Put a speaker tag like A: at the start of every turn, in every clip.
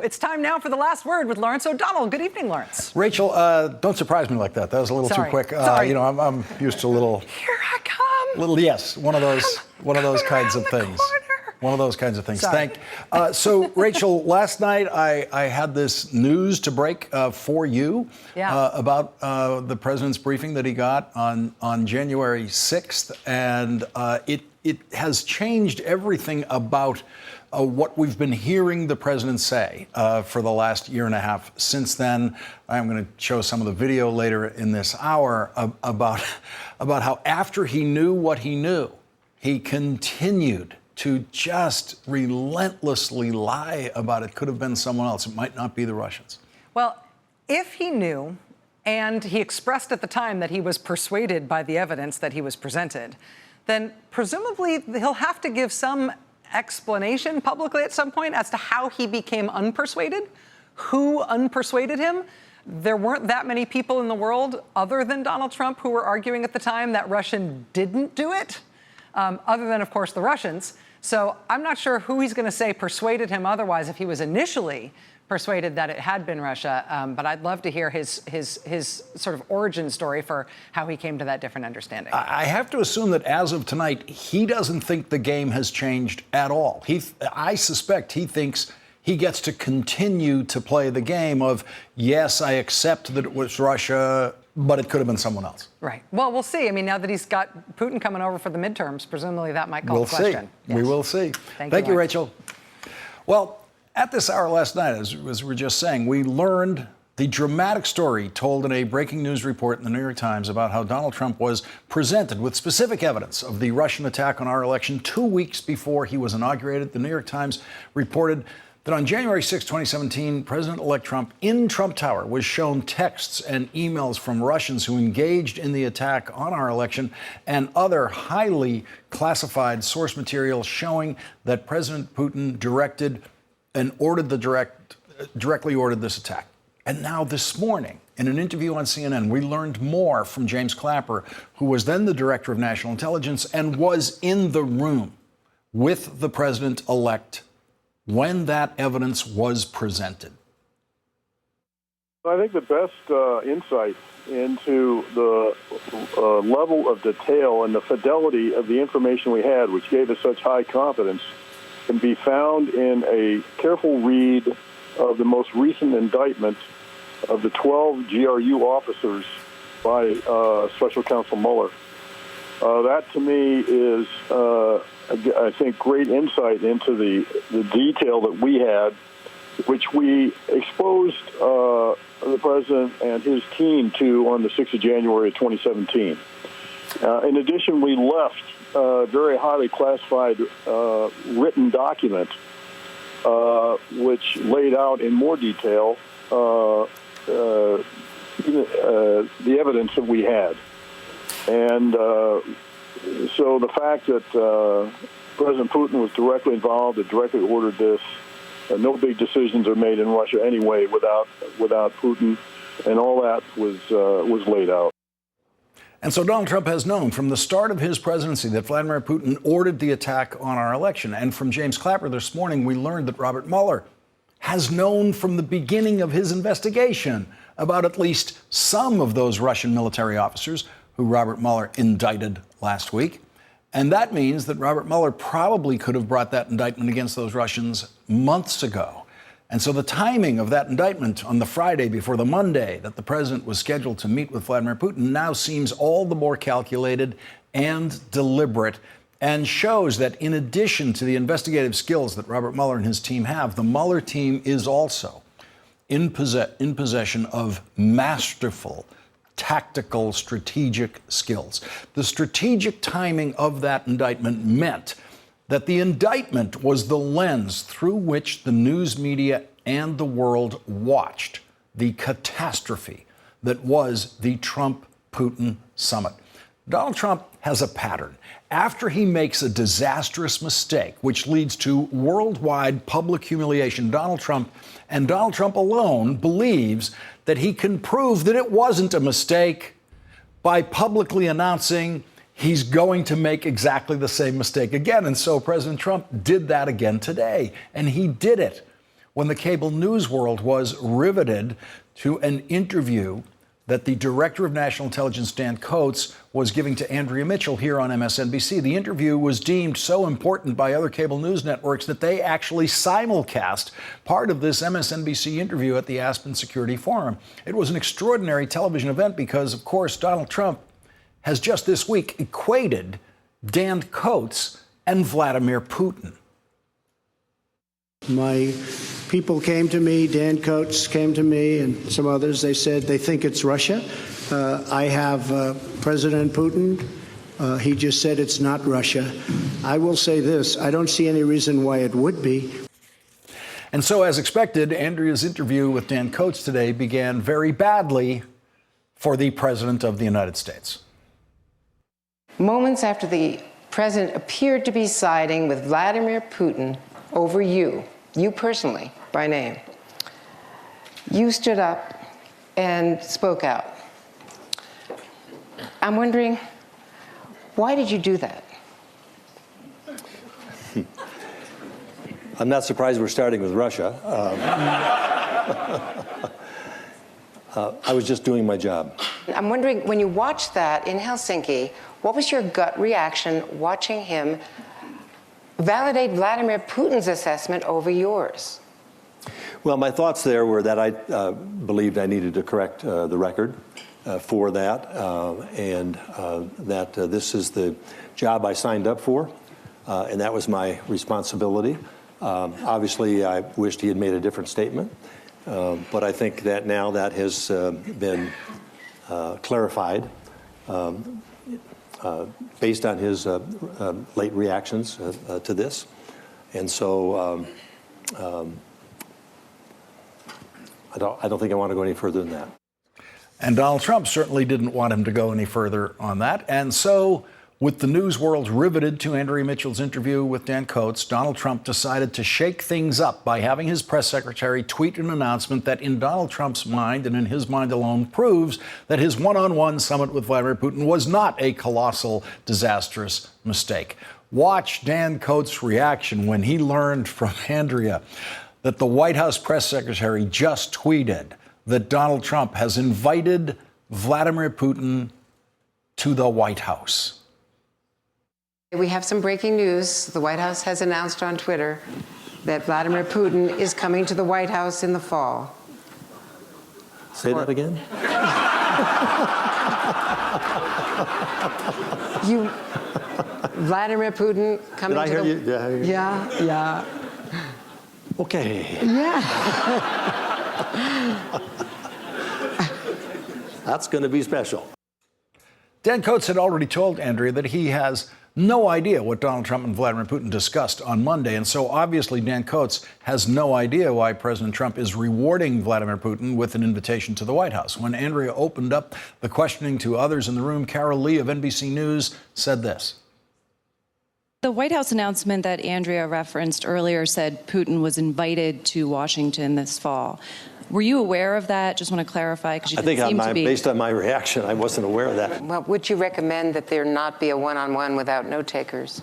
A: It's time now for The Last Word with Lawrence O'Donnell. Good evening, Lawrence.
B: Rachel, don't surprise me like that. That was a little too quick. I'm used to a little.
A: Here I come.
B: Yes, one of those kinds of things. One of those kinds of things. So, Rachel, last night I had this news to break for you about the president's briefing that he got on January 6th, and it has changed everything about what we've been hearing the president say for the last year and a half. Since then, I'm going to show some of the video later in this hour about how after he knew what he knew, he continued to just relentlessly lie about it could have been someone else. It might not be the Russians.
A: Well, if he knew, and he expressed at the time that he was persuaded by the evidence that he was presented, then presumably he'll have to give some explanation publicly at some point as to how he became unpersuaded, who unpersuaded him. There weren't that many people in the world other than Donald Trump who were arguing at the time that Russia didn't do it, other than, of course, the Russians. So I'm not sure who he's going to say persuaded him otherwise if he was initially persuaded that it had been Russia. But I'd love to hear his sort of origin story for how he came to that different understanding.
B: I have to assume that as of tonight, he doesn't think the game has changed at all. I suspect he thinks he gets to continue to play the game of, yes, I accept that it was Russia, but it could have been someone else.
A: Right. Well, we'll see. I mean, now that he's got Putin coming over for the midterms, presumably that might call the question.
B: Yes. We will see. Thank you, Rachel. Well, at this hour last night, as we were just saying, we learned the dramatic story told in a breaking news report in the New York Times about how Donald Trump was presented with specific evidence of the Russian attack on our election 2 weeks before he was inaugurated. The New York Times reported that on January 6, 2017, President-elect Trump in Trump Tower was shown texts and emails from Russians who engaged in the attack on our election and other highly classified source material showing that President Putin directed and directly ordered this attack. And now this morning, in an interview on CNN, we learned more from James Clapper, who was then the director of national intelligence and was in the room with the president-elect when that evidence was presented.
C: I think the best insight into the level of detail and the fidelity of the information we had, which gave us such high confidence, can be found in a careful read of the most recent indictment of the 12 GRU officers by Special Counsel Mueller. That, to me, is, I think, great insight into the detail that we had, which we exposed the president and his team to on the 6th of January of 2017. In addition, we left a very highly classified written document, which laid out in more detail the evidence that we had. And so the fact that President Putin was directly involved and directly ordered this, no big decisions are made in Russia anyway without Putin, and all that was laid out.
B: And so Donald Trump has known from the start of his presidency that Vladimir Putin ordered the attack on our election. And from James Clapper this morning, we learned that Robert Mueller has known from the beginning of his investigation about at least some of those Russian military officers who Robert Mueller indicted last week. And that means that Robert Mueller probably could have brought that indictment against those Russians months ago. And so the timing of that indictment on the Friday before the Monday that the president was scheduled to meet with Vladimir Putin now seems all the more calculated and deliberate, and shows that in addition to the investigative skills that Robert Mueller and his team have, the Mueller team is also in possession of masterful tactical, strategic skills. The strategic timing of that indictment meant that the indictment was the lens through which the news media and the world watched the catastrophe that was the Trump-Putin summit. Donald Trump has a pattern. After he makes a disastrous mistake, which leads to worldwide public humiliation, Donald Trump, and Donald Trump alone, believes that he can prove that it wasn't a mistake by publicly announcing he's going to make exactly the same mistake again. And so President Trump did that again today. And he did it when the cable news world was riveted to an interview that the Director of National Intelligence, Dan Coats, was giving to Andrea Mitchell here on MSNBC. The interview was deemed so important by other cable news networks that they actually simulcast part of this MSNBC interview at the Aspen Security Forum. It was an extraordinary television event because, of course, Donald Trump has just this week equated Dan Coats and Vladimir Putin.
D: My people came to me, Dan Coats came to me, and some others. They said they think it's Russia. I have President Putin. He just said it's not Russia. I will say this. I don't see any reason why it would be.
B: And so, as expected, Andrea's interview with Dan Coats today began very badly for the President of the United States.
E: Moments after the president appeared to be siding with Vladimir Putin over you personally, by name, you stood up and spoke out. I'm wondering, why did you do that?
F: I'm not surprised we're starting with Russia. I was just doing my job.
E: I'm wondering, when you watched that in Helsinki, what was your gut reaction watching him validate Vladimir Putin's assessment over yours?
F: Well, my thoughts there were that I believed I needed to correct the record for that, and that this is the job I signed up for, and that was my responsibility. Obviously, I wished he had made a different statement, but I think that now that has been clarified based on his late reactions to this. And so I don't think I want to go any further than that.
B: And Donald Trump certainly didn't want him to go any further on that. And so, with the news world riveted to Andrea Mitchell's interview with Dan Coats, Donald Trump decided to shake things up by having his press secretary tweet an announcement that, in Donald Trump's mind and in his mind alone, proves that his one-on-one summit with Vladimir Putin was not a colossal, disastrous mistake. Watch Dan Coats' reaction when he learned from Andrea that the White House press secretary just tweeted that Donald Trump has invited Vladimir Putin to the White House.
E: We have some breaking news. The White House has announced on Twitter that Vladimir Putin is coming to the White House in the fall.
F: Say that again?
E: Vladimir Putin coming
F: Did I
E: to
F: hear
E: the...
F: you? Did I hear you?
E: Yeah.
F: Okay.
E: Yeah.
F: That's going to be special.
B: Dan Coats had already told Andrea that he has no idea what Donald Trump and Vladimir Putin discussed on Monday. And so obviously Dan Coats has no idea why President Trump is rewarding Vladimir Putin with an invitation to the White House. When Andrea opened up the questioning to others in the room, Carol Lee of NBC News said this.
G: The White House announcement that Andrea referenced earlier said Putin was invited to Washington this fall. Were you aware of that? Just want to clarify, because you didn't seem to be.
F: Based on my reaction, I wasn't aware of that.
E: Well, would you recommend that there not be a one-on-one without note takers?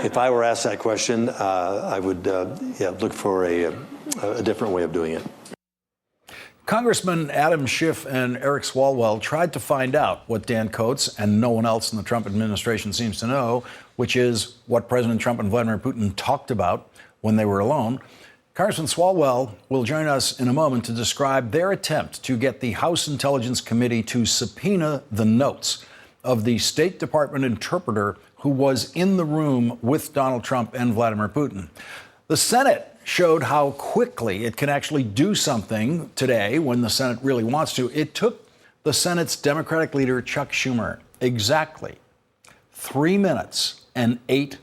F: If I were asked that question, I would look for a different way of doing it.
B: Congressman Adam Schiff and Eric Swalwell tried to find out what Dan Coats and no one else in the Trump administration seems to know, which is what President Trump and Vladimir Putin talked about when they were alone. Congressman Swalwell will join us in a moment to describe their attempt to get the House Intelligence Committee to subpoena the notes of the State Department interpreter who was in the room with Donald Trump and Vladimir Putin. The Senate showed how quickly it can actually do something today when the Senate really wants to. It took the Senate's Democratic leader, Chuck Schumer, exactly 3 minutes and 8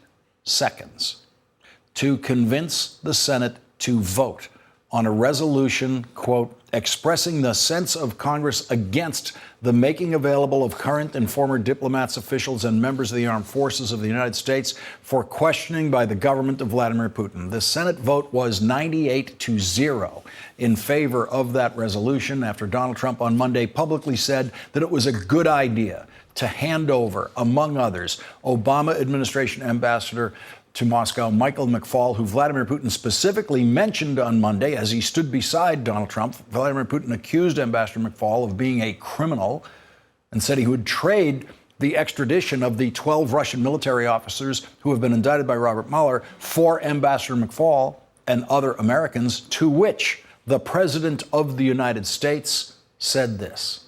B: seconds to convince the Senate to vote on a resolution, quote, expressing the sense of Congress against the making available of current and former diplomats, officials, and members of the armed forces of the United States for questioning by the government of Vladimir Putin. The Senate vote was 98-0 in favor of that resolution after Donald Trump on Monday publicly said that it was a good idea to hand over, among others, Obama administration Ambassador to Moscow, Michael McFaul, who Vladimir Putin specifically mentioned on Monday as he stood beside Donald Trump. Vladimir Putin accused Ambassador McFaul of being a criminal and said he would trade the extradition of the 12 Russian military officers who have been indicted by Robert Mueller for Ambassador McFaul and other Americans, to which the President of the United States said this.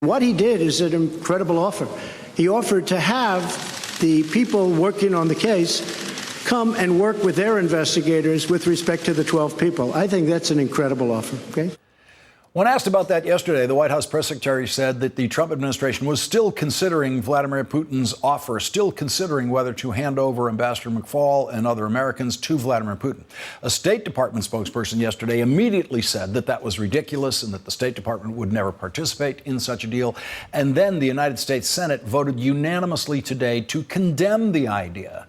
D: What he did is an incredible offer. He offered to have the people working on the case come and work with their investigators with respect to the 12 people. I think that's an incredible offer, okay?
B: When asked about that yesterday, the White House press secretary said that the Trump administration was still considering Vladimir Putin's offer, still considering whether to hand over Ambassador McFaul and other Americans to Vladimir Putin. A State Department spokesperson yesterday immediately said that that was ridiculous and that the State Department would never participate in such a deal. And then the United States Senate voted unanimously today to condemn the idea.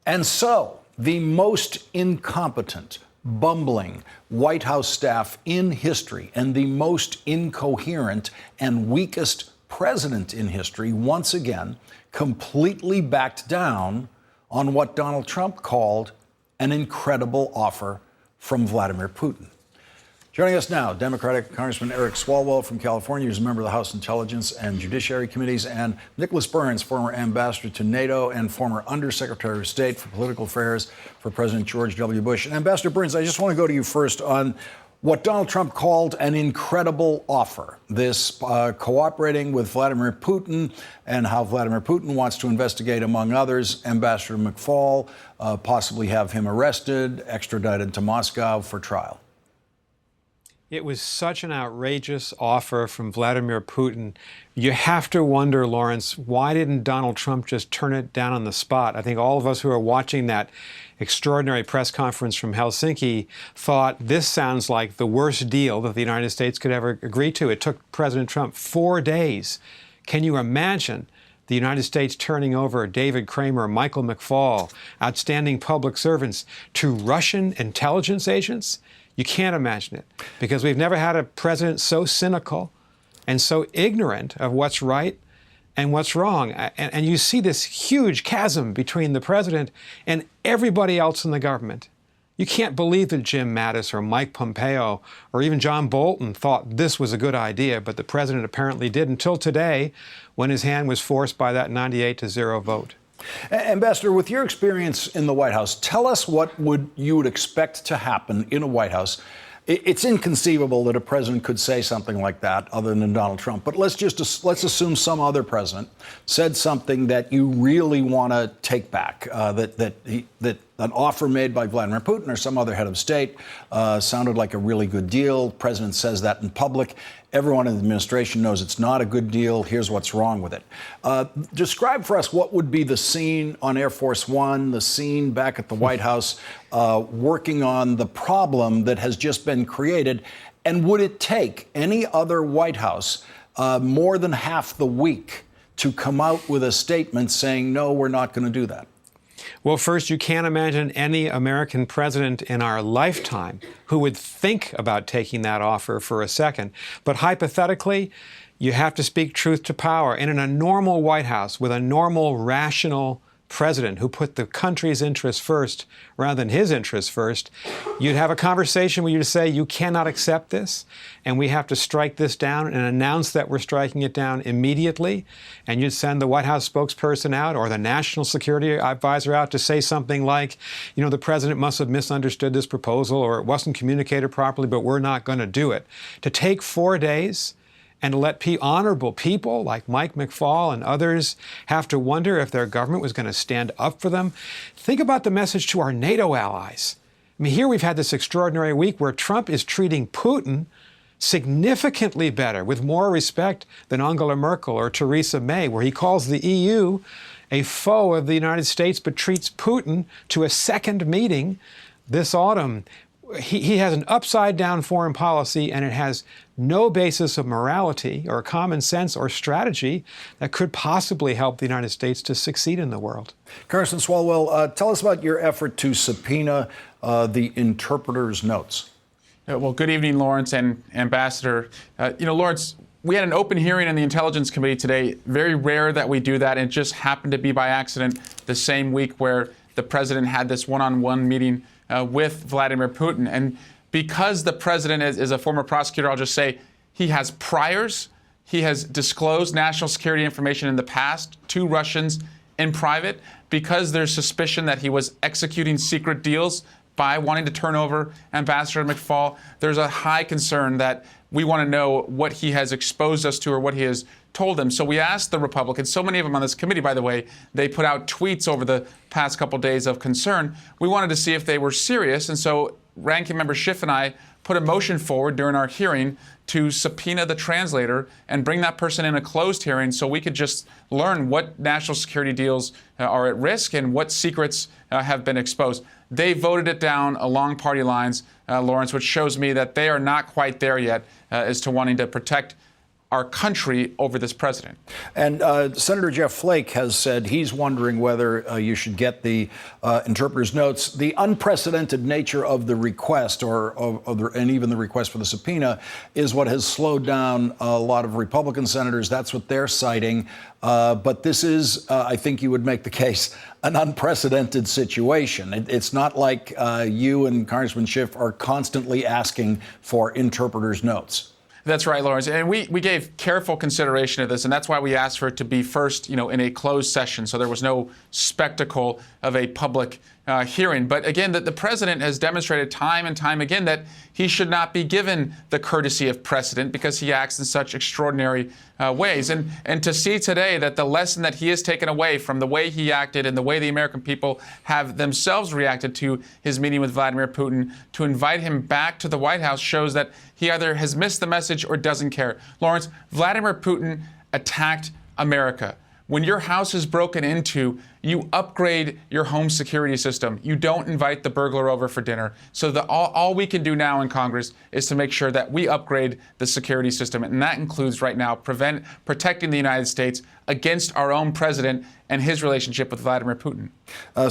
B: And so the most incompetent, bumbling White House staff in history and the most incoherent and weakest president in history once again completely backed down on what Donald Trump called an incredible offer from Vladimir Putin. Joining us now, Democratic Congressman Eric Swalwell from California, who's a member of the House Intelligence and Judiciary Committees, and Nicholas Burns, former ambassador to NATO and former Undersecretary of State for Political Affairs for President George W. Bush. And Ambassador Burns, I just want to go to you first on what Donald Trump called an incredible offer, this cooperating with Vladimir Putin and how Vladimir Putin wants to investigate, among others, Ambassador McFaul, possibly have him arrested, extradited to Moscow for trial.
H: It was such an outrageous offer from Vladimir Putin. You have to wonder, Lawrence, why didn't Donald Trump just turn it down on the spot? I think all of us who are watching that extraordinary press conference from Helsinki thought this sounds like the worst deal that the United States could ever agree to. It took President Trump 4 days. Can you imagine the United States turning over David Kramer, Michael McFaul, outstanding public servants, to Russian intelligence agents? You can't imagine it, because we've never had a president so cynical and so ignorant of what's right and what's wrong. And you see this huge chasm between the president and everybody else in the government. You can't believe that Jim Mattis or Mike Pompeo or even John Bolton thought this was a good idea, but the president apparently did until today, when his hand was forced by that 98-0 vote.
B: Ambassador, with your experience in the White House, tell us what you would expect to happen in a White House. It's inconceivable that a president could say something like that other than Donald Trump. But let's assume some other president said something that you really want to take back, that an offer made by Vladimir Putin or some other head of state sounded like a really good deal. The president says that in public. Everyone in the administration knows it's not a good deal. Here's what's wrong with it. Describe for us what would be the scene on Air Force One, the scene back at the White House, working on the problem that has just been created. And would it take any other White House more than half the week to come out with a statement saying, no, we're not going to do that?
H: Well, first, you can't imagine any American president in our lifetime who would think about taking that offer for a second. But hypothetically, you have to speak truth to power. And in a normal White House with a normal, rational president who put the country's interests first rather than his interests first, you'd have a conversation where you'd say, you cannot accept this, and we have to strike this down and announce that we're striking it down immediately. And you'd send the White House spokesperson out or the national security advisor out to say something like, you know, the president must have misunderstood this proposal, or it wasn't communicated properly, but we're not going to do it. To take 4 days and to let honorable people like Mike McFaul and others have to wonder if their government was going to stand up for them. Think about the message to our NATO allies. I mean, here we've had this extraordinary week where Trump is treating Putin significantly better, with more respect than Angela Merkel or Theresa May, where he calls the EU a foe of the United States but treats Putin to a second meeting this autumn. He has an upside-down foreign policy, and it has no basis of morality or common sense or strategy that could possibly help the United States to succeed in the world.
B: Congressman Swalwell, tell us about your effort to subpoena the interpreter's notes.
I: Well, good evening, Lawrence and Ambassador. Lawrence, we had an open hearing in the Intelligence Committee today. Very rare that we do that, and it just happened to be by accident the same week where the president had this one-on-one meeting with Vladimir Putin. And because the president is a former prosecutor, I'll just say he has priors. He has disclosed national security information in the past to Russians in private because there's suspicion that he was executing secret deals by wanting to turn over Ambassador McFaul. There's a high concern that we want to know what he has exposed us to or what he has told them. So we asked the Republicans, so many of them on this committee, by the way, they put out tweets over the past couple days of concern. We wanted to see if they were serious. And so Ranking Member Schiff and I put a motion forward during our hearing to subpoena the translator and bring that person in a closed hearing so we could just learn what national security deals are at risk and what secrets have been exposed. They voted it down along party lines, Lawrence, which shows me that they are not quite there yet as to wanting to protect our country over this president.
B: And Senator Jeff Flake has said he's wondering whether you should get the interpreter's notes. The unprecedented nature of the request and even the request for the subpoena is what has slowed down a lot of Republican senators. That's what they're citing. But this is, I think you would make the case, an unprecedented situation. It's not like you and Congressman Schiff are constantly asking for interpreter's notes.
I: That's right, Lawrence. And we gave careful consideration of this, and that's why we asked for it to be first, in a closed session, so there was no spectacle of a public hearing. But again, the president has demonstrated time and time again that he should not be given the courtesy of precedent because he acts in such extraordinary ways. And to see today that the lesson that he has taken away from the way he acted and the way the American people have themselves reacted to his meeting with Vladimir Putin, to invite him back to the White House shows that he either has missed the message or doesn't care. Lawrence, Vladimir Putin attacked America. When your house is broken into, you upgrade your home security system. You don't invite the burglar over for dinner. So all we can do now in Congress is to make sure that we upgrade the security system. And that includes right now protecting the United States against our own president and his relationship with Vladimir Putin.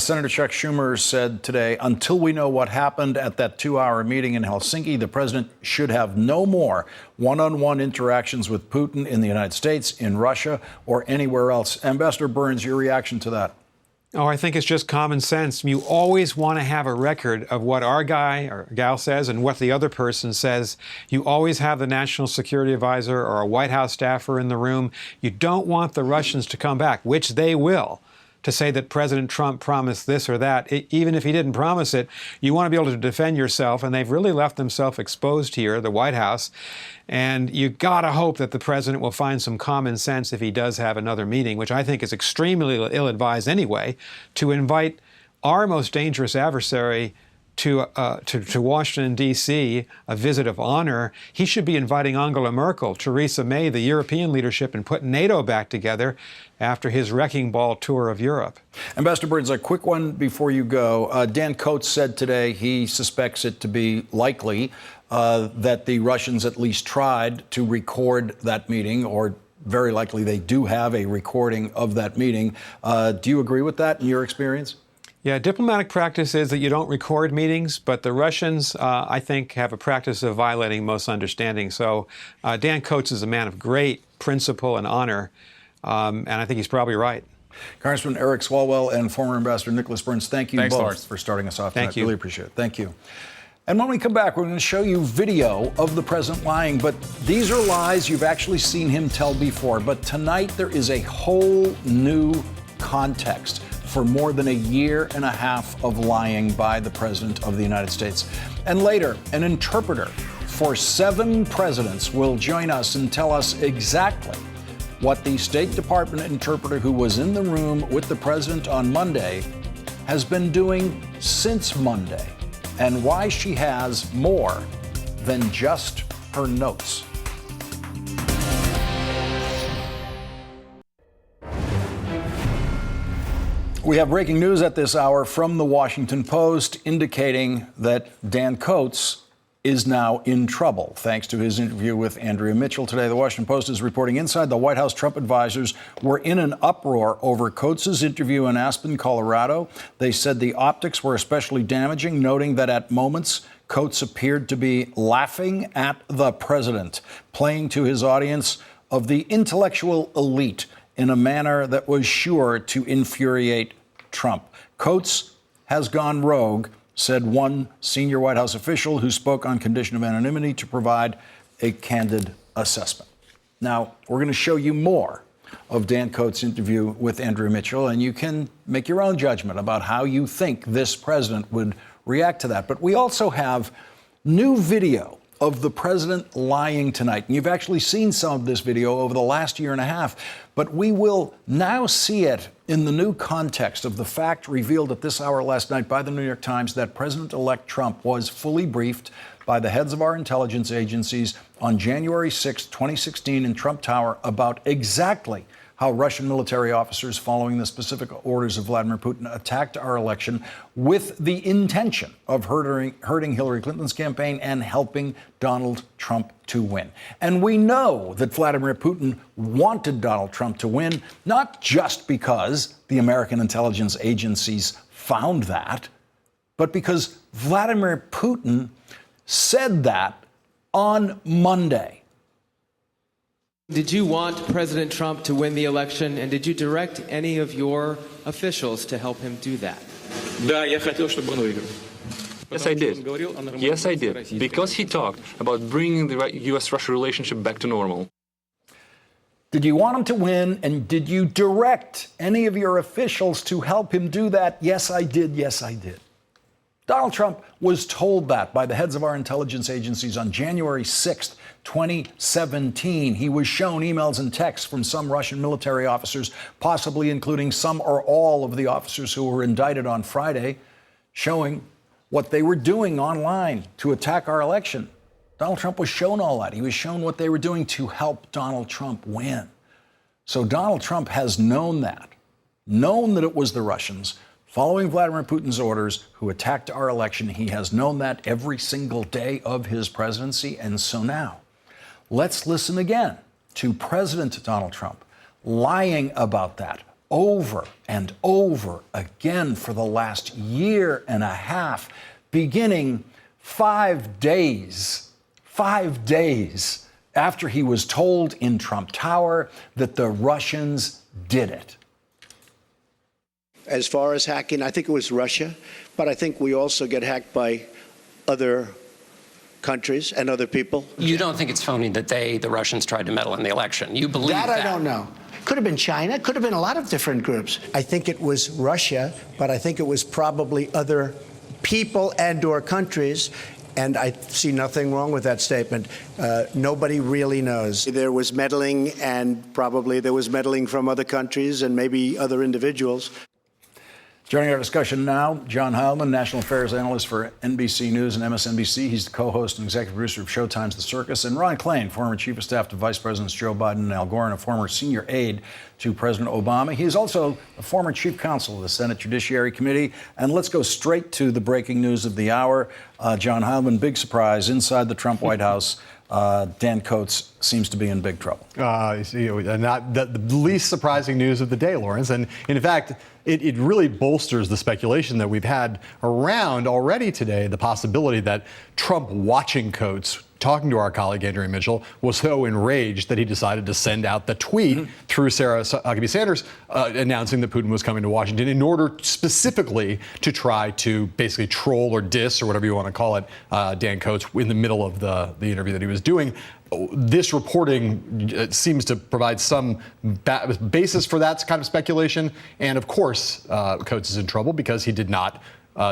B: Senator Chuck Schumer said today, until we know what happened at that 2-hour meeting in Helsinki, the president should have no more one-on-one interactions with Putin in the United States, in Russia, or anywhere else. Ambassador Burns, your reaction to that?
H: Oh, I think it's just common sense. You always want to have a record of what our guy or gal says and what the other person says. You always have the national security advisor or a White House staffer in the room. You don't want the Russians to come back, which they will, to say that President Trump promised this or that. Even if he didn't promise it, you want to be able to defend yourself, and they've really left themselves exposed here, the White House. And you got to hope that the president will find some common sense if he does have another meeting, which I think is extremely ill-advised anyway, to invite our most dangerous adversary to Washington, D.C., a visit of honor. He should be inviting Angela Merkel, Theresa May, the European leadership, and put NATO back together after his wrecking ball tour of Europe.
B: Ambassador Burns, a quick one before you go. Dan Coats said today he suspects it to be likely that the Russians at least tried to record that meeting, or very likely they do have a recording of that meeting. Do you agree with that in your experience?
H: Yeah, diplomatic practice is that you don't record meetings, but the Russians, I think, have a practice of violating most understanding. So Dan Coats is a man of great principle and honor, and I think he's probably right.
B: Congressman Eric Swalwell and former Ambassador Nicholas Burns, thank you both for starting us off tonight.
H: Thank you.
B: Really appreciate it. Thank you. And when we come back, we're going to show you video of the president lying, but these are lies you've actually seen him tell before. But tonight, there is a whole new context for more than a year and a half of lying by the President of the United States. And later, an interpreter for 7 presidents will join us and tell us exactly what the State Department interpreter who was in the room with the president on Monday has been doing since Monday, and why she has more than just her notes. We have breaking news at this hour from the Washington Post indicating that Dan Coats is now in trouble, thanks to his interview with Andrea Mitchell today. The Washington Post is reporting inside the White House, Trump advisors were in an uproar over Coats's interview in Aspen, Colorado. They said the optics were especially damaging, noting that at moments Coats appeared to be laughing at the president, playing to his audience of the intellectual elite in a manner that was sure to infuriate Trump. Coats has gone rogue, said one senior White House official who spoke on condition of anonymity to provide a candid assessment. Now, we're going to show you more of Dan Coats' interview with Andrea Mitchell, and you can make your own judgment about how you think this president would react to that. But we also have new video of the president lying tonight. And you've actually seen some of this video over the last year and a half. But we will now see it in the new context of the fact revealed at this hour last night by the New York Times that President-elect Trump was fully briefed by the heads of our intelligence agencies on January 6, 2016 in Trump Tower about exactly how Russian military officers, following the specific orders of Vladimir Putin, attacked our election with the intention of hurting Hillary Clinton's campaign and helping Donald Trump to win. And we know that Vladimir Putin wanted Donald Trump to win, not just because the American intelligence agencies found that, but because Vladimir Putin said that on Monday.
J: Did you want President Trump to win the election, and did you direct any of your officials to help him do that?
K: Yes, I did. Yes, I did. Because he talked about bringing the U.S.-Russia relationship back to normal.
B: Did you want him to win, and did you direct any of your officials to help him do that? Yes, I did. Yes, I did. Donald Trump was told that by the heads of our intelligence agencies on January 6th, 2017. He was shown emails and texts from some Russian military officers, possibly including some or all of the officers who were indicted on Friday, showing what they were doing online to attack our election. Donald Trump was shown all that. He was shown what they were doing to help Donald Trump win. So Donald Trump has known that it was the Russians, following Vladimir Putin's orders, who attacked our election. He has known that every single day of his presidency. And so now, let's listen again to President Donald Trump lying about that over and over again for the last year and a half, beginning 5 days after he was told in Trump Tower that the Russians did it.
D: As far as hacking, I think it was Russia, but I think we also get hacked by other countries and other people.
L: You don't think it's phony that the Russians, tried to meddle in the election? You believe that?
D: I don't know. Could have been China, could have been a lot of different groups. I think it was Russia, but I think it was probably other people and or countries. And I see nothing wrong with that statement. Nobody really knows. There was meddling, and probably there was meddling from other countries and maybe other individuals.
B: Joining our discussion now, John Heilman, national affairs analyst for NBC News and MSNBC. He's the co-host and executive producer of Showtime's The Circus. And Ron Klain, former chief of staff to Vice Presidents Joe Biden and Al Gore, and a former senior aide to President Obama. He is also a former chief counsel of the Senate Judiciary Committee. And let's go straight to the breaking news of the hour. John Heilman, big surprise inside the Trump White House. Dan Coats seems to be in big trouble.
M: Not the least surprising news of the day, Lawrence. And in fact, it really bolsters the speculation that we've had around already today, the possibility that Trump watching Coats, talking to our colleague Andrea Mitchell, was so enraged that he decided to send out the tweet through Sarah Huckabee Sanders announcing that Putin was coming to Washington in order specifically to try to basically troll or diss or whatever you want to call it Dan Coats in the middle of the interview that he was doing. This reporting seems to provide some basis for that kind of speculation. And of course, Coats is in trouble because he did not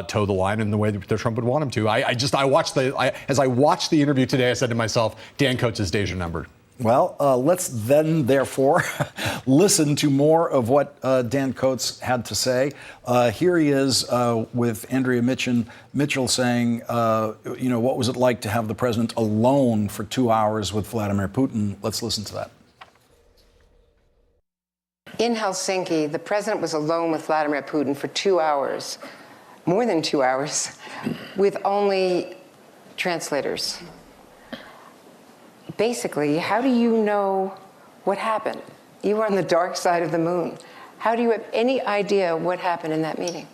M: toe the line in the way that Trump would want him to. As I watched the interview today, I said to myself, Dan Coats' days are numbered.
B: Well, let's then, therefore, listen to more of what Dan Coats had to say. Here he is with Andrea Mitchell saying, what was it like to have the president alone for 2 hours with Vladimir Putin? Let's listen to that.
E: In Helsinki, the president was alone with Vladimir Putin for 2 hours, more than 2 hours, with only translators. Basically, how do you know what happened? You were on the dark side of the moon. How do you have any idea what happened in that meeting?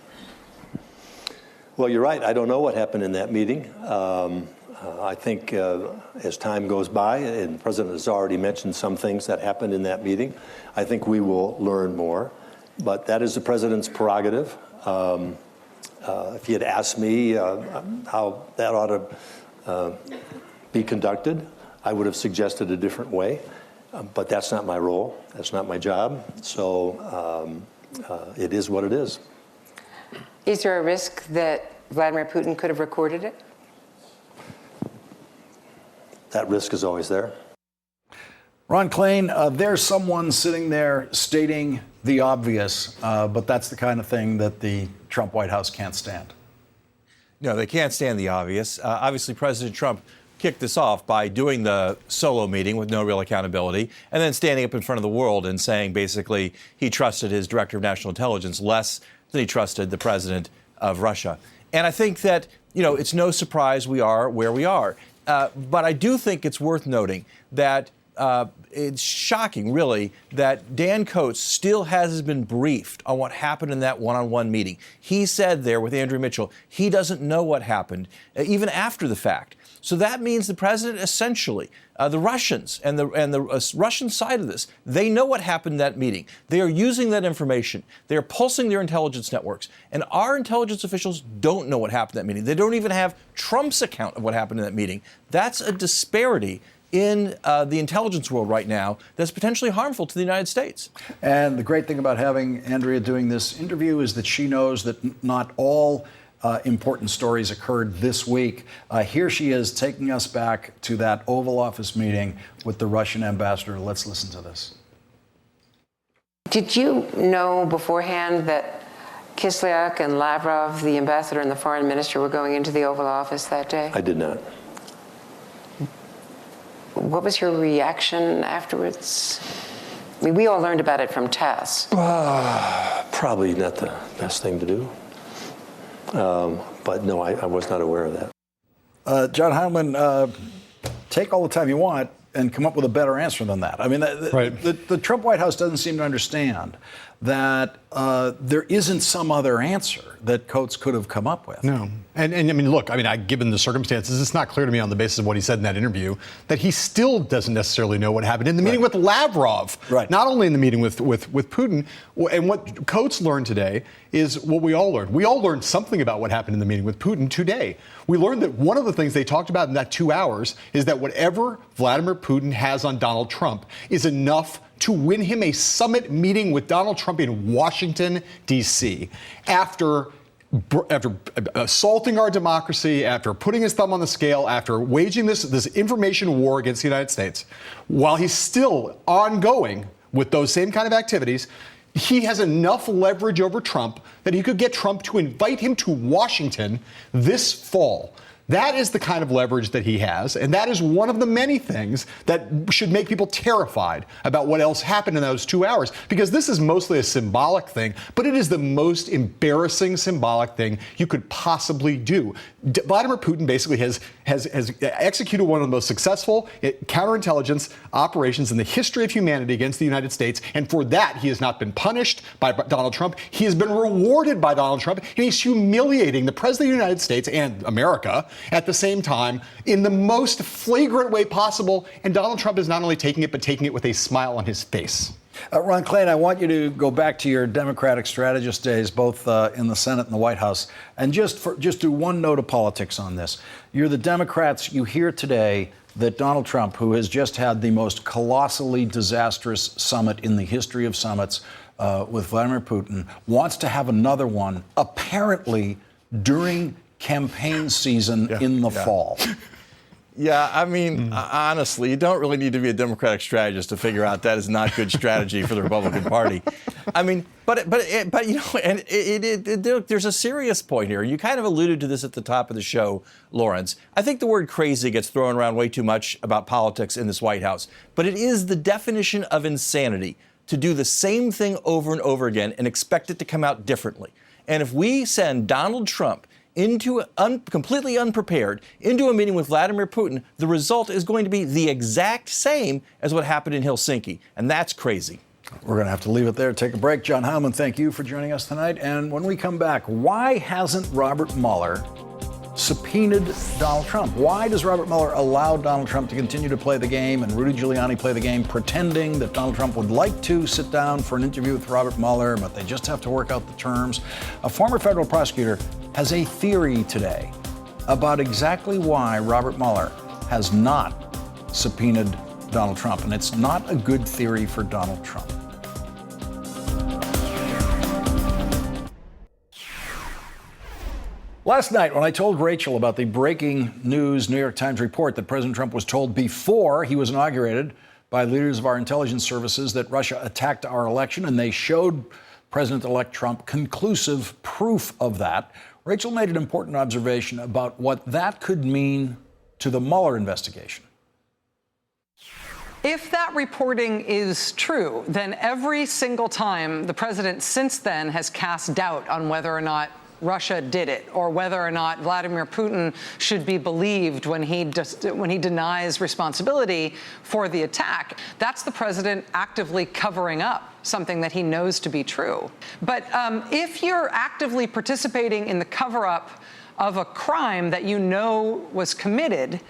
F: Well, you're right. I don't know what happened in that meeting. I think as time goes by, and the president has already mentioned some things that happened in that meeting, I think we will learn more. But that is the president's prerogative. If you had asked me how that ought to be conducted, I would have suggested a different way. But that's not my role. That's not my job. So it is what it is.
E: Is there a risk that Vladimir Putin could have recorded it?
F: That risk is always there.
B: Ron Klain, there's someone sitting there stating the obvious, but that's the kind of thing that the Trump White House can't stand.
N: No, they can't stand the obvious. Obviously, President Trump kicked this off by doing the solo meeting with no real accountability and then standing up in front of the world and saying basically he trusted his director of national intelligence less than he trusted the president of Russia. And I think that, it's no surprise we are where we are. But I do think it's worth noting that it's shocking, really, that Dan Coats still hasn't been briefed on what happened in that one-on-one meeting. He said there with Andrew Mitchell, he doesn't know what happened, even after the fact. So that means the president essentially, the Russians and the Russian side of this, they know what happened in that meeting. They are using that information. They are pulsing their intelligence networks. And our intelligence officials don't know what happened in that meeting. They don't even have Trump's account of what happened in that meeting. That's a disparity in the intelligence world right now that's potentially harmful to the United States.
B: And the great thing about having Andrea doing this interview is that she knows that not all important stories occurred this week. Here she is taking us back to that Oval Office meeting with the Russian ambassador. Let's listen to this.
E: Did you know beforehand that Kislyak and Lavrov, the ambassador and the foreign minister, were going into the Oval Office that day?
F: I did not.
E: What was your reaction afterwards? I mean, we all learned about it from Tess.
F: Probably not the best thing to do. But no, I was not aware of that.
B: John Heilemann, take all the time you want and come up with a better answer than that. I mean, the Trump White House doesn't seem to understand that there isn't some other answer that Coats could have come up with.
M: No. And I mean, look, given the circumstances, it's not clear to me on the basis of what he said in that interview that he still doesn't necessarily know what happened in the meeting with Lavrov.
B: Right.
M: Not only in the meeting with Putin. And what Coats learned today is what we all learned. We all learned something about what happened in the meeting with Putin today. We learned that one of the things they talked about in that 2 hours is that whatever Vladimir Putin has on Donald Trump is enough to win him a summit meeting with Donald Trump in Washington, D.C. After assaulting our democracy, after putting his thumb on the scale, after waging this information war against the United States, while he's still ongoing with those same kind of activities, he has enough leverage over Trump that he could get Trump to invite him to Washington this fall. That is the kind of leverage that he has, and that is one of the many things that should make people terrified about what else happened in those 2 hours, because this is mostly a symbolic thing, but it is the most embarrassing symbolic thing you could possibly do. Vladimir Putin basically has executed one of the most successful counterintelligence operations in the history of humanity against the United States, and for that he has not been punished by Donald Trump. He has been rewarded by Donald Trump, and he's humiliating the President of the United States and America at the same time in the most flagrant way possible, and Donald Trump is not only taking it, but taking it with a smile on his face.
B: Ron Klain, I want you to go back to your Democratic strategist days, both in the Senate and the White House, and just do one note of politics on this. You're the Democrats. You hear today that Donald Trump, who has just had the most colossally disastrous summit in the history of summits with Vladimir Putin, wants to have another one, apparently during campaign season in the fall.
N: Yeah, honestly, you don't really need to be a Democratic strategist to figure out that is not good strategy for the Republican Party. There's a serious point here. You kind of alluded to this at the top of the show, Lawrence. I think the word crazy gets thrown around way too much about politics in this White House, but it is the definition of insanity to do the same thing over and over again and expect it to come out differently. And if we send Donald Trump completely unprepared into a meeting with Vladimir Putin, the result is going to be the exact same as what happened in Helsinki. And that's crazy.
B: We're going to have to leave it there, take a break. John Heilemann, thank you for joining us tonight. And when we come back, why hasn't Robert Mueller subpoenaed Donald Trump. Why does Robert Mueller allow Donald Trump to continue to play the game and Rudy Giuliani play the game, pretending that Donald Trump would like to sit down for an interview with Robert Mueller, but they just have to work out the terms? A former federal prosecutor has a theory today about exactly why Robert Mueller has not subpoenaed Donald Trump, and it's not a good theory for Donald Trump. Last night, when I told Rachel about the breaking news New York Times report that President Trump was told before he was inaugurated by leaders of our intelligence services that Russia attacked our election, and they showed President-elect Trump conclusive proof of that, Rachel made an important observation about what that could mean to the Mueller investigation.
A: If that reporting is true, then every single time the president since then has cast doubt on whether or not Russia did it, or whether or not Vladimir Putin should be believed when he denies responsibility for the attack. That's the president actively covering up something that he knows to be true. But if you're actively participating in the cover-up of a crime that you know was committed,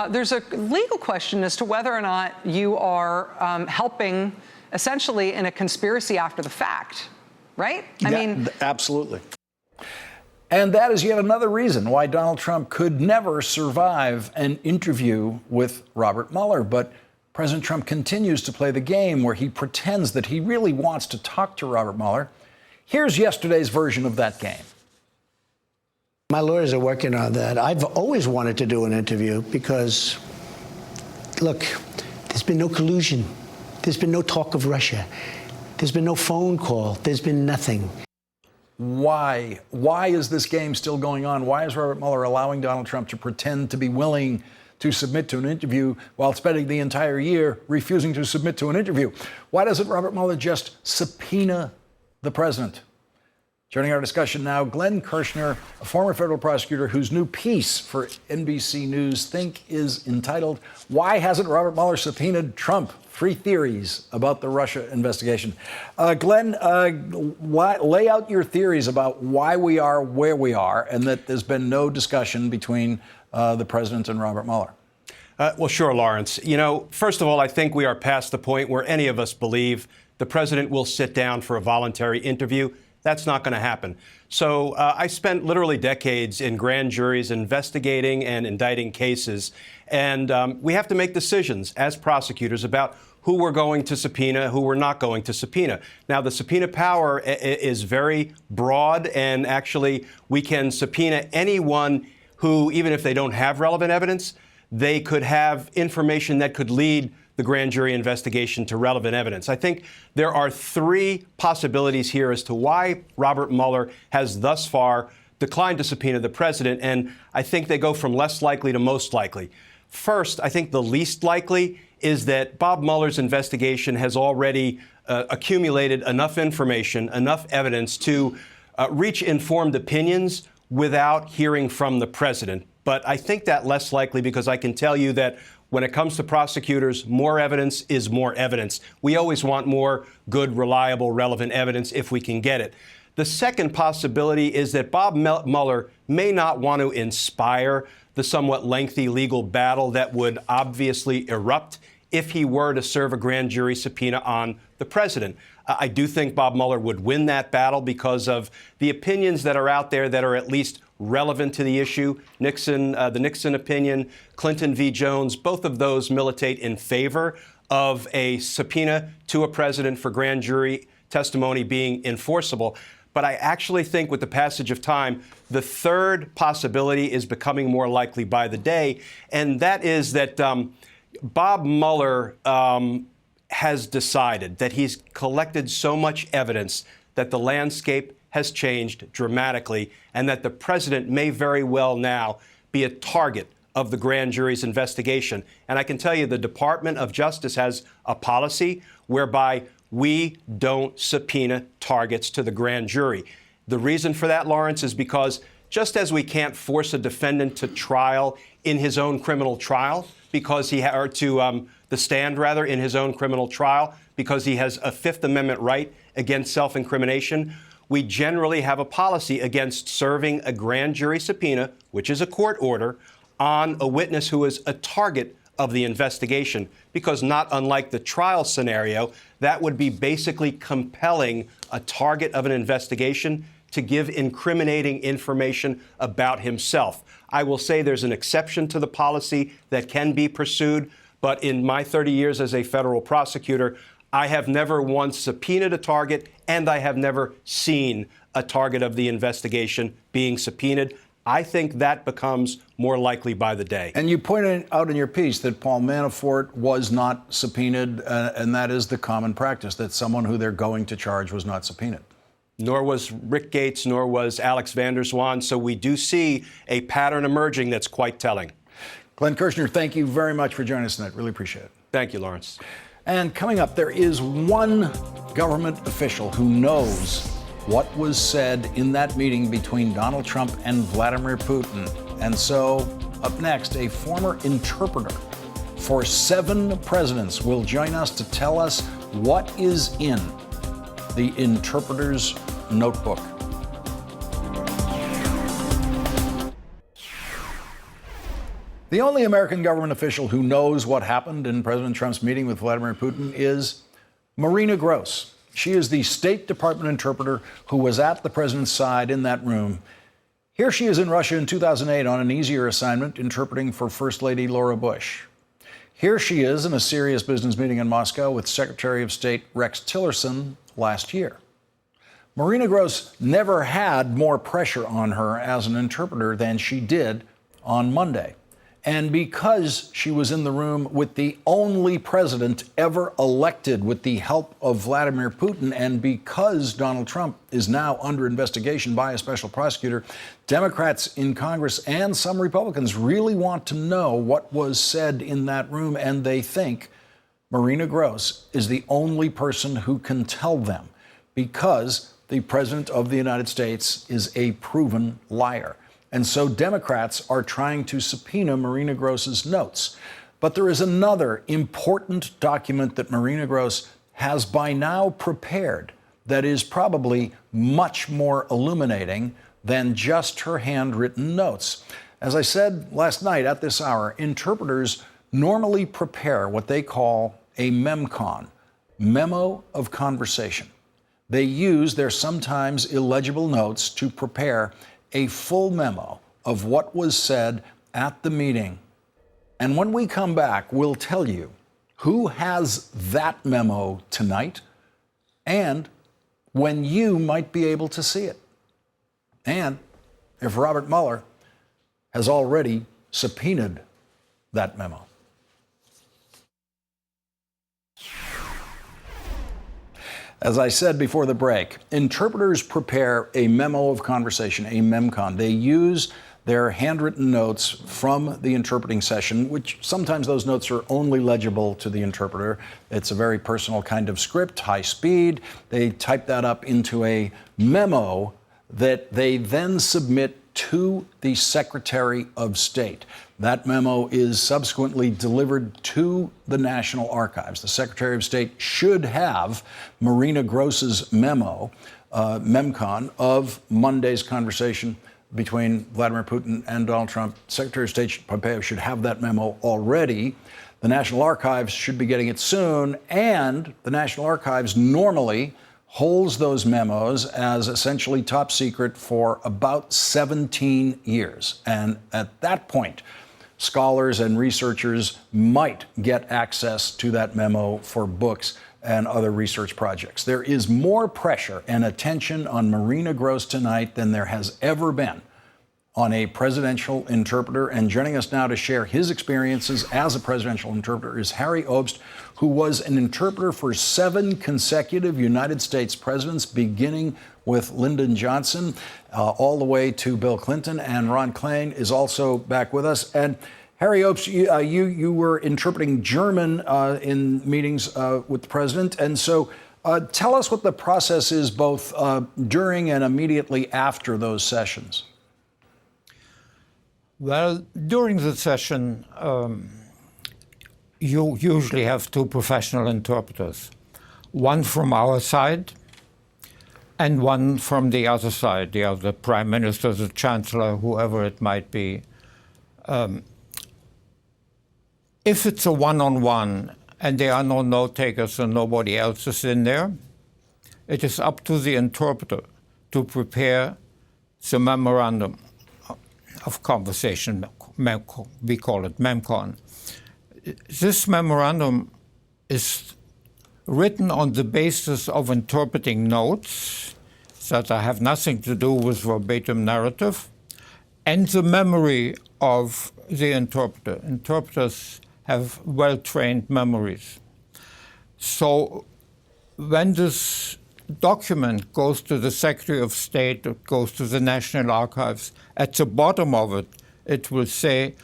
A: there's a legal question as to whether or not you are helping, essentially, in a conspiracy after the fact, right? I mean,
B: absolutely. And that is yet another reason why Donald Trump could never survive an interview with Robert Mueller. But President Trump continues to play the game where he pretends that he really wants to talk to Robert Mueller. Here's yesterday's version of that game.
D: My lawyers are working on that. I've always wanted to do an interview because, look, there's been no collusion. There's been no talk of Russia. There's been no phone call. There's been nothing.
B: Why? Why is this game still going on? Why is Robert Mueller allowing Donald Trump to pretend to be willing to submit to an interview while spending the entire year refusing to submit to an interview? Why doesn't Robert Mueller just subpoena the president? Joining our discussion now, Glenn Kirshner, a former federal prosecutor whose new piece for NBC News Think is entitled, "Why Hasn't Robert Mueller Subpoenaed Trump? 3 Theories About the Russia Investigation." Glenn, lay out your theories about why we are where we are and that there's been no discussion between the president and Robert Mueller.
O: Well, sure, Lawrence. You know, first of all, I think we are past the point where any of us believe the president will sit down for a voluntary interview. That's not going to happen. So I spent literally decades in grand juries investigating and indicting cases. And we have to make decisions as prosecutors about who we're going to subpoena, who we're not going to subpoena. Now, the subpoena power is very broad, and actually we can subpoena anyone who, even if they don't have relevant evidence, they could have information that could lead the grand jury investigation to relevant evidence. I think there are 3 possibilities here as to why Robert Mueller has thus far declined to subpoena the president, and I think they go from less likely to most likely. First, I think the least likely is that Bob Mueller's investigation has already accumulated enough information, enough evidence to reach informed opinions without hearing from the president. But I think that less likely because I can tell you that when it comes to prosecutors, more evidence is more evidence. We always want more good, reliable, relevant evidence if we can get it. The second possibility is that Bob Mueller may not want to inspire the somewhat lengthy legal battle that would obviously erupt if he were to serve a grand jury subpoena on the president. I do think Bob Mueller would win that battle because of the opinions that are out there that are at least relevant to the issue. Nixon, the Nixon opinion, Clinton v. Jones, both of those militate in favor of a subpoena to a president for grand jury testimony being enforceable. But I actually think with the passage of time, the third possibility is becoming more likely by the day, and that is that Bob Mueller has decided that he's collected so much evidence that the landscape has changed dramatically, and that the president may very well now be a target of the grand jury's investigation. And I can tell you the Department of Justice has a policy whereby we don't subpoena targets to the grand jury. The reason for that, Lawrence, is because just as we can't force a defendant to trial in his own criminal trial because he or to the stand rather in his own criminal trial because he has a Fifth Amendment right against self-incrimination, we generally have a policy against serving a grand jury subpoena, which is a court order, on a witness who is a target of the investigation, because not unlike the trial scenario, that would be basically compelling a target of an investigation to give incriminating information about himself. I will say there's an exception to the policy that can be pursued, but in my 30 years as a federal prosecutor, I have never once subpoenaed a target, and I have never seen a target of the investigation being subpoenaed. I think that becomes more likely by the day.
B: And you pointed out in your piece that Paul Manafort was not subpoenaed, and that is the common practice, that someone who they're going to charge was not subpoenaed.
O: Nor was Rick Gates, nor was Alex van der Zwaan. So we do see a pattern emerging that's quite telling.
B: Glenn Kirshner, thank you very much for joining us tonight. Really appreciate it.
O: Thank you, Lawrence.
B: And coming up, there is one government official who knows what was said in that meeting between Donald Trump and Vladimir Putin. And so, up next, a former interpreter for 7 presidents will join us to tell us what is in the interpreter's notebook. The only American government official who knows what happened in President Trump's meeting with Vladimir Putin is Marina Gross. She is the State Department interpreter who was at the president's side in that room. Here she is in Russia in 2008 on an easier assignment, interpreting for First Lady Laura Bush. Here she is in a serious business meeting in Moscow with Secretary of State Rex Tillerson last year. Marina Gross never had more pressure on her as an interpreter than she did on Monday. And because she was in the room with the only president ever elected with the help of Vladimir Putin, and because Donald Trump is now under investigation by a special prosecutor, Democrats in Congress and some Republicans really want to know what was said in that room, and they think Marina Gross is the only person who can tell them, because the President of the United States is a proven liar. And so Democrats are trying to subpoena Marina Gross's notes. But there is another important document that Marina Gross has by now prepared that is probably much more illuminating than just her handwritten notes. As I said last night at this hour, interpreters normally prepare what they call a memcon, memo of conversation. They use their sometimes illegible notes to prepare a full memo of what was said at the meeting. And when we come back, we'll tell you who has that memo tonight and when you might be able to see it. And if Robert Mueller has already subpoenaed that memo. As I said before the break, interpreters prepare a memo of conversation, a memcon. They use their handwritten notes from the interpreting session, which sometimes those notes are only legible to the interpreter. It's a very personal kind of script, high speed. They type that up into a memo that they then submit to the Secretary of State. That memo is subsequently delivered to the National Archives. The Secretary of State should have Marina Gross's memo, memcon, of Monday's conversation between Vladimir Putin and Donald Trump. Secretary of State Pompeo should have that memo already. The National Archives should be getting it soon, and the National Archives normally holds those memos as essentially top secret for about 17 years. And at that point, scholars and researchers might get access to that memo for books and other research projects. There is more pressure and attention on Marina Gross tonight than there has ever been on a presidential interpreter. And joining us now to share his experiences as a presidential interpreter is Harry Obst, who was an interpreter for 7 consecutive United States presidents, beginning with Lyndon Johnson, all the way to Bill Clinton. And Ron Klain is also back with us. And Harry Obst, you were interpreting German in meetings with the president. And so tell us what the process is both during and immediately after those sessions.
P: Well, during the session, you usually have 2 professional interpreters, one from our side and one from the other side, the other prime minister, the chancellor, whoever it might be. If it's a one-on-one and there are no note-takers and nobody else is in there, it is up to the interpreter to prepare the memorandum of conversation. We call it MEMCON. This memorandum is written on the basis of interpreting notes that have nothing to do with verbatim narrative, and the memory of the interpreter. Interpreters have well-trained memories. So when this document goes to the Secretary of State, it goes to the National Archives, at the bottom of it, it will say,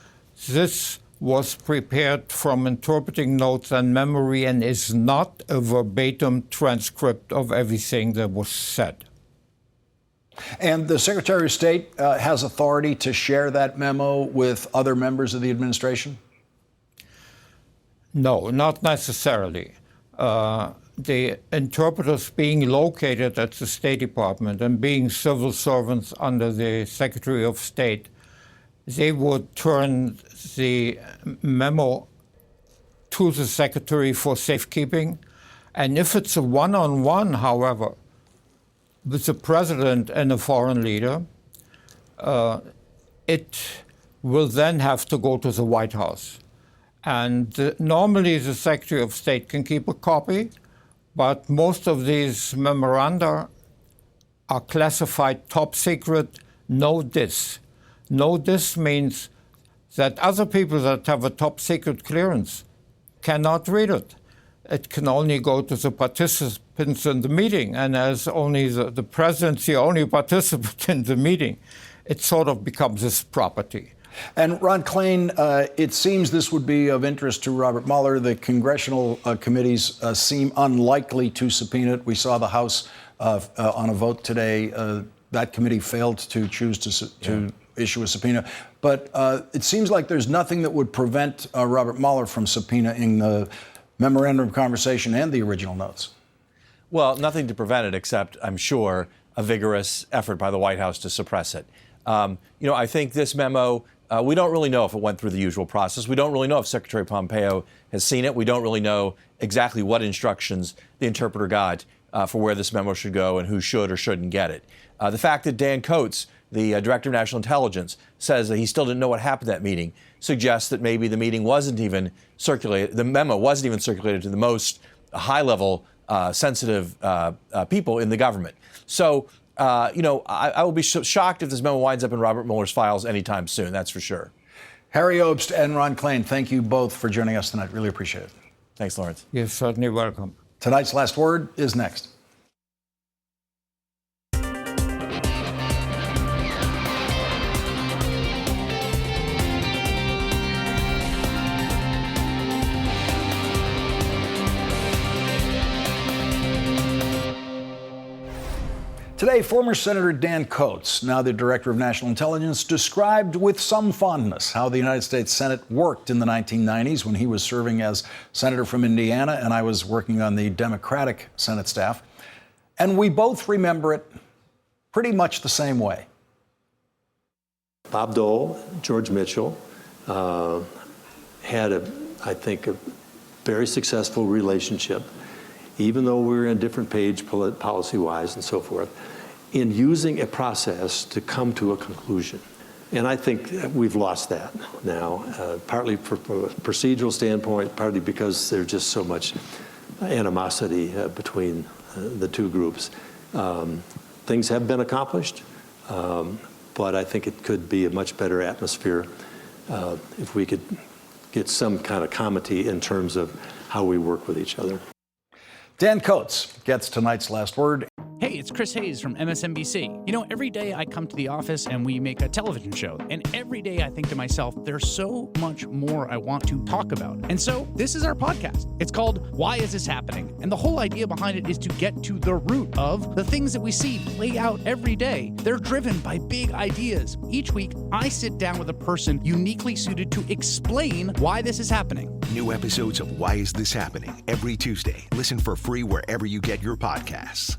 P: this was prepared from interpreting notes and memory and is not a verbatim transcript of everything that was said.
B: And the Secretary of State has authority to share that memo with other members of the administration?
P: No, not necessarily. The interpreters being located at the State Department and being civil servants under the Secretary of State, they would turn the memo to the Secretary for safekeeping. And if it's a one-on-one, however, with the President and a foreign leader, it will then have to go to the White House. And normally the Secretary of State can keep a copy, but most of these memoranda are classified top secret, no dis. No dis means that other people that have a top secret clearance cannot read it. It can only go to the participants in the meeting, and as only the President's the only participant in the meeting, it sort of becomes his property.
B: And Ron Klain, it seems this would be of interest to Robert Mueller. The congressional committees seem unlikely to subpoena it. We saw the House on a vote today. That committee failed to choose to issue a subpoena. But it seems like there's nothing that would prevent Robert Mueller from subpoenaing the memorandum of conversation and the original notes.
N: Well, nothing to prevent it except, I'm sure, a vigorous effort by the White House to suppress it. I think this memo, we don't really know if it went through the usual process. We don't really know if Secretary Pompeo has seen it. We don't really know exactly what instructions the interpreter got for where this memo should go and who should or shouldn't get it. The fact that Dan Coats, the Director of National Intelligence, says that he still didn't know what happened at that meeting suggests that maybe the meeting wasn't even circulated, the memo wasn't even circulated to the most high-level, sensitive people in the government. So, I will be shocked if this memo winds up in Robert Mueller's files anytime soon, that's for sure.
B: Harry Obst and Ron Klain, thank you both for joining us tonight. Really appreciate it.
N: Thanks, Lawrence.
P: You're certainly welcome.
B: Tonight's Last Word is next. Today, former Senator Dan Coats, now the Director of National Intelligence, described with some fondness how the United States Senate worked in the 1990s when he was serving as Senator from Indiana and I was working on the Democratic Senate staff. And we both remember it pretty much the same way.
F: Bob Dole, George Mitchell had, I think, a very successful relationship, even though we were on a different page policy-wise and so forth, in using a process to come to a conclusion. And I think we've lost that now, partly from a procedural standpoint, partly because there's just so much animosity between the two groups. Things have been accomplished, but I think it could be a much better atmosphere if we could get some kind of comity in terms of how we work with each other.
B: Dan Coats gets tonight's Last Word.
Q: Hey, it's Chris Hayes from MSNBC. You know, every day I come to the office and we make a television show. And every day I think to myself, there's so much more I want to talk about. And so this is our podcast. It's called Why Is This Happening? And the whole idea behind it is to get to the root of the things that we see play out every day. They're driven by big ideas. Each week, I sit down with a person uniquely suited to explain why this is happening.
R: New episodes of Why Is This Happening? Every Tuesday. Listen for free wherever you get your podcasts.